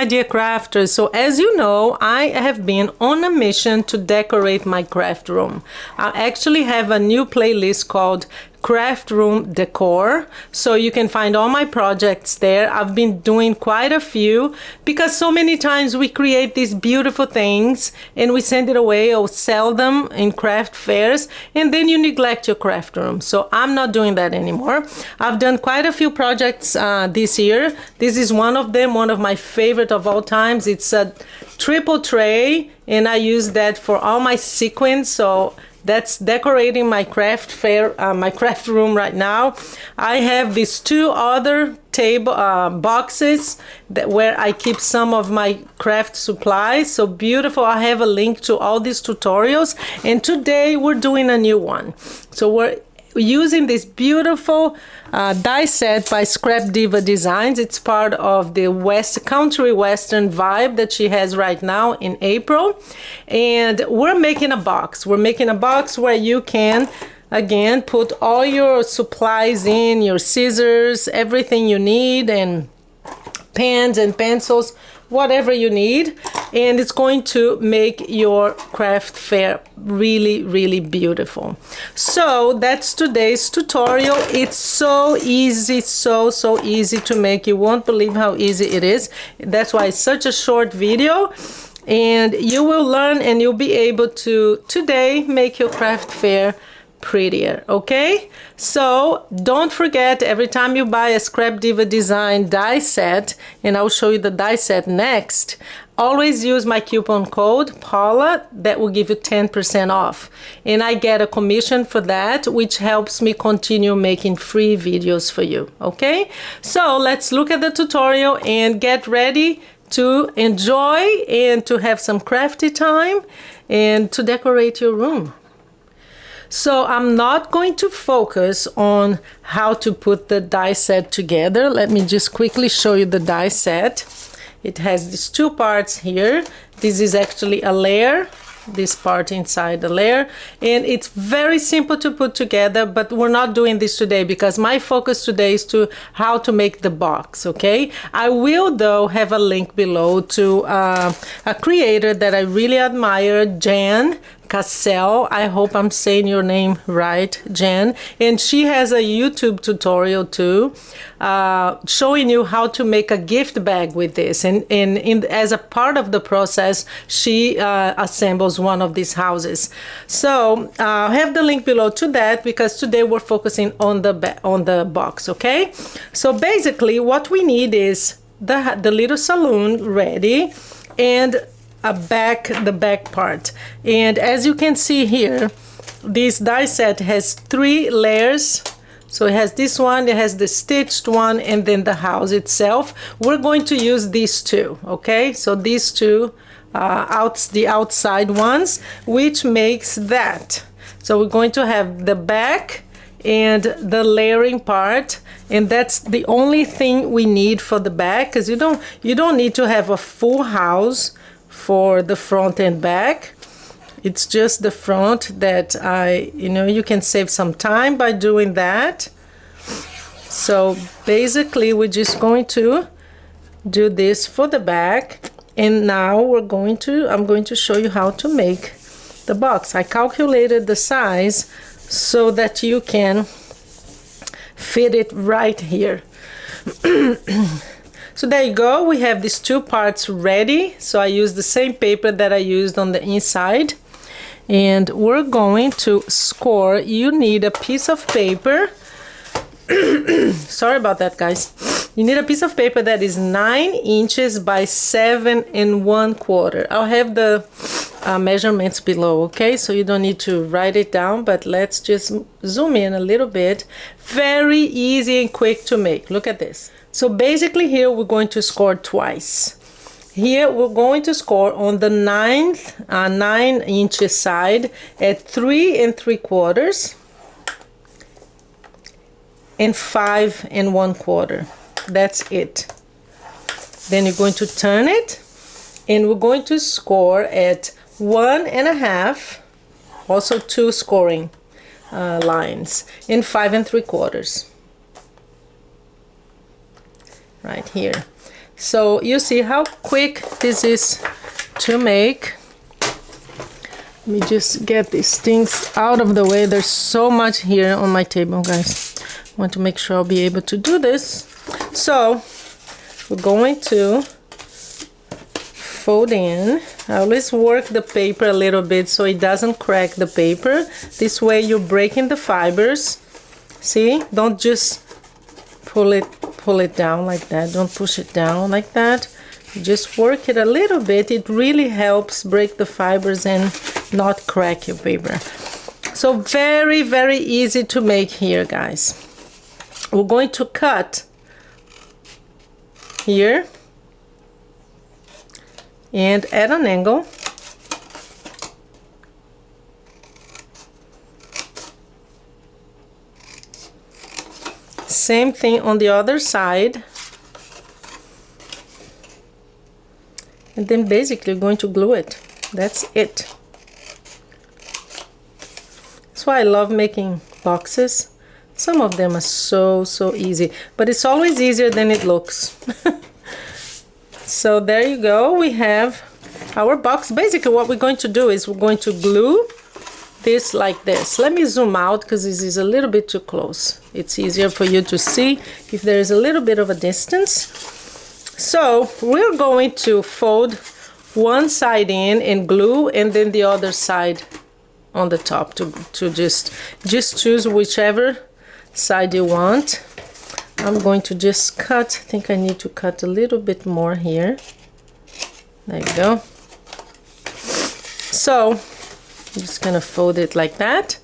my dear crafters. So as you know, I have been on a mission to decorate my craft room. I actually have a new playlist called Craft Room Decor, so you can find all my projects there. I've been doing quite a few because so many times we create these beautiful things and we send it away or sell them in craft fairs, and then you neglect your craft room. So I'm not doing that anymore. I've done quite a few projects this year. This is one of them, one of my favorite of all times. It's a triple tray and I use that for all my sequins. So that's decorating my craft fair, my craft room right now. I have these two other table boxes where I keep some of my craft supplies. So beautiful. I have a link to all these tutorials, and today we're doing a new one. So we're using this beautiful die set by ScrapDiva Designs. It's part of the country western vibe that she has right now in April, and we're making a box. We're making a box where you can again put all your supplies in, your scissors, everything you need, and pens and pencils, whatever you need, and it's going to make your craft fair really, really beautiful. So that's today's tutorial. It's so easy, so easy to make. You won't believe how easy it is. That's why it's such a short video, and you will learn and you'll be able to today make your craft fair prettier. Okay, so don't forget, every time you buy a ScrapDiva Design die set, and I'll show you the die set next, always use my coupon code Paula. That will give you 10% off, and I get a commission for that, which helps me continue making free videos for you. Okay, so let's look at the tutorial and get ready to enjoy and to have some crafty time and to decorate your room. So I'm not going to focus on how to put the die set together. Let me just quickly show you the die set. It has these two parts here. This is actually a layer, this part inside the layer, and it's very simple to put together, but we're not doing this today because my focus today is to how to make the box. Okay, I will though have a link below to a creator that I really admire, Jan Cassell. I hope I'm saying your name right, Jen. And she has a YouTube tutorial too, showing you how to make a gift bag with this. And as a part of the process, she assembles one of these houses. So I'll have the link below to that because today we're focusing on the box. Okay. So basically, what we need is the little saloon ready and the back part. And as you can see here, this die set has 3 layers. So it has this one, it has the stitched one, and then the house itself. We're going to use these two. Okay, so these two the outside ones, which makes that. So we're going to have the back and the layering part, and that's the only thing we need for the back, because you don't need to have a full house for the front and back. It's just the front that you can save some time by doing that. So basically we're just going to do this for the back, and now I'm going to show you how to make the box. I calculated the size so that you can fit it right here. So there you go, we have these 2 parts ready. So I used the same paper that I used on the inside, and we're going to score. You need a piece of paper. Sorry about that, guys. You need a piece of paper that is 9 inches by 7 1/4. I'll have the measurements below, okay? So you don't need to write it down, but let's just zoom in a little bit. Very easy and quick to make. Look at this. So basically here we're going to score twice. Here we're going to score on the 9 inches side at 3 3/4 and 5 1/4. That's it. Then you're going to turn it, and we're going to score at 1 1/2, also 2 scoring lines, in 5 3/4. Right here. So you see how quick this is to make. Let me just get these things out of the way. There's so much here on my table, guys. I want to make sure I'll be able to do this. So we're going to fold in. I always work the paper a little bit so it doesn't crack the paper. This way you're breaking the fibers. See, don't just pull it down like that. Don't push it down like that. Just work it a little bit. It really helps break the fibers and not crack your paper. So very, very easy to make here, guys. We're going to cut here and at an angle. Same thing on the other side. And then basically you're going to glue it. That's it. That's why I love making boxes. Some of them are so easy, but it's always easier than it looks. So there you go, we have our box. Basically what we're going to do is we're going to glue this like this. Let me zoom out because this is a little bit too close. It's easier for you to see if there is a little bit of a distance. So we're going to fold one side in and glue, and then the other side on the top to just choose whichever side you want. I'm going to just cut. I think I need to cut a little bit more here. There you go. So I'm just gonna fold it like that.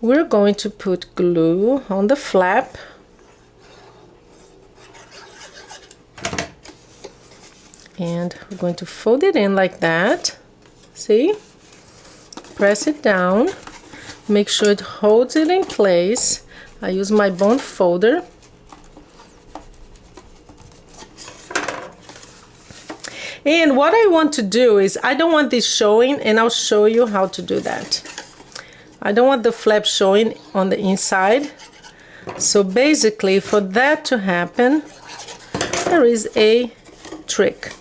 We're going to put glue on the flap. And we're going to fold it in like that. See? Press it down. Make sure it holds it in place. I use my bond folder. And what I want to do is, I don't want this showing, and I'll show you how to do that. I don't want the flap showing on the inside. So basically, for that to happen, there is a trick.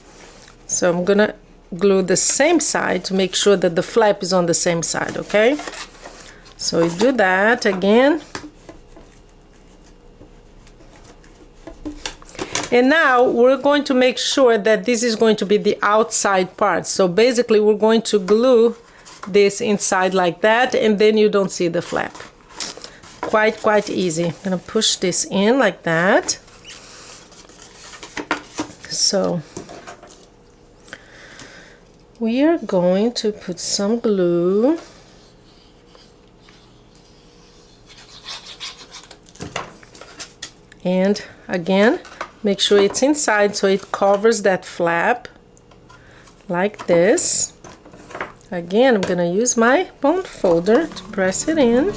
So I'm gonna glue the same side to make sure that the flap is on the same side, okay? So you do that again. And now we're going to make sure that this is going to be the outside part. So basically we're going to glue this inside like that, and then you don't see the flap. Quite easy. I'm gonna push this in like that. So we are going to put some glue. And again, make sure it's inside so it covers that flap like this. Again, I'm gonna use my bond folder to press it in.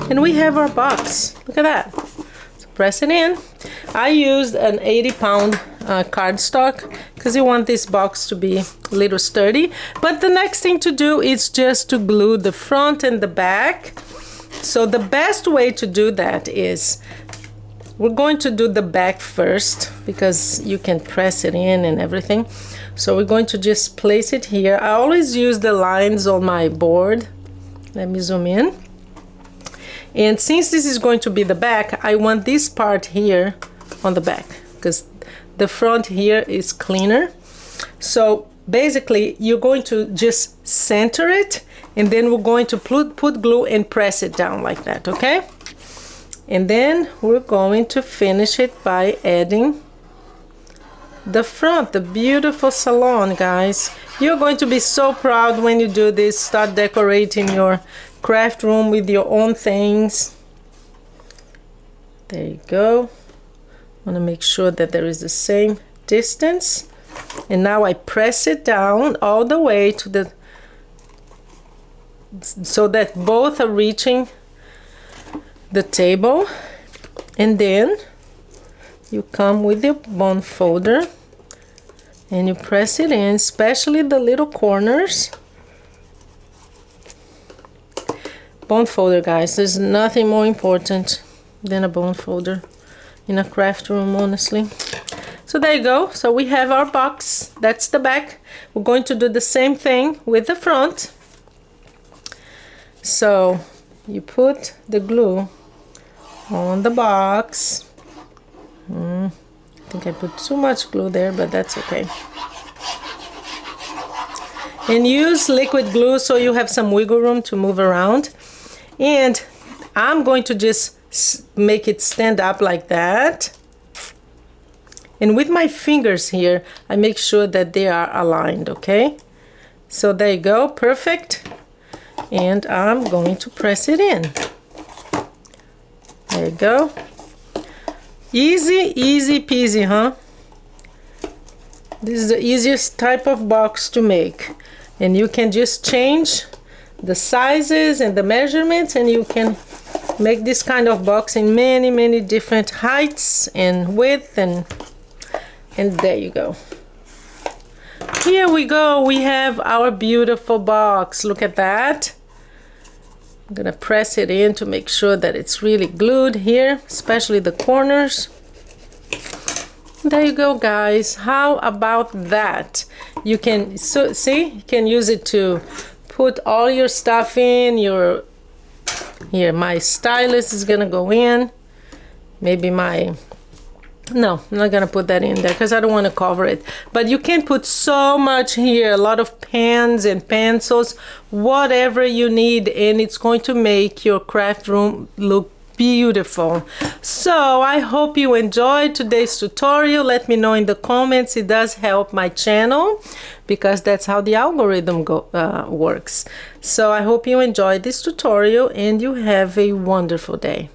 And we have our box. Look at that. So press it in. I used an 80-pound cardstock because you want this box to be a little sturdy. But the next thing to do is just to glue the front and the back. So the best way to do that is, we're going to do the back first because you can press it in and everything. So we're going to just place it here. I always use the lines on my board. Let me zoom in. And since this is going to be the back, I want this part here on the back because the front here is cleaner. So basically you're going to just center it, and then we're going to put glue and press it down like that, okay? And then we're going to finish it by adding the front, the beautiful salon, guys. You're going to be so proud when you do this. Start decorating your craft room with your own things. There you go. I want to make sure that there is the same distance. And now I press it down all the way to the, so that both are reaching the table. And then you come with your bond folder and you press it in, especially the little corners. bone folder, guys. There's nothing more important than a bone folder in a craft room, honestly. So there you go. So we have our box. That's the back. We're going to do the same thing with the front. So you put the glue on the box. I think I put too much glue there, but that's okay. And use liquid glue so you have some wiggle room to move around. And I'm going to just make it stand up like that. And with my fingers here, I make sure that they are aligned, okay? So there you go, perfect. And I'm going to press it in. There you go. Easy, easy peasy, huh? This is the easiest type of box to make. And you can just change the sizes and the measurements, and you can make this kind of box in many, many different heights and width, and there you go. Here we go. We have our beautiful box. Look at that. I'm gonna press it in to make sure that it's really glued here, especially the corners. There you go, guys. How about that? You can see, you can use it to put all your stuff in. Here, my stylus is gonna go in. Maybe no, I'm not gonna put that in there because I don't want to cover it. But you can put so much here, a lot of pens and pencils, whatever you need, and it's going to make your craft room look beautiful. So I hope you enjoyed today's tutorial. Let me know in the comments. It does help my channel because that's how the algorithm works. So I hope you enjoyed this tutorial and you have a wonderful day.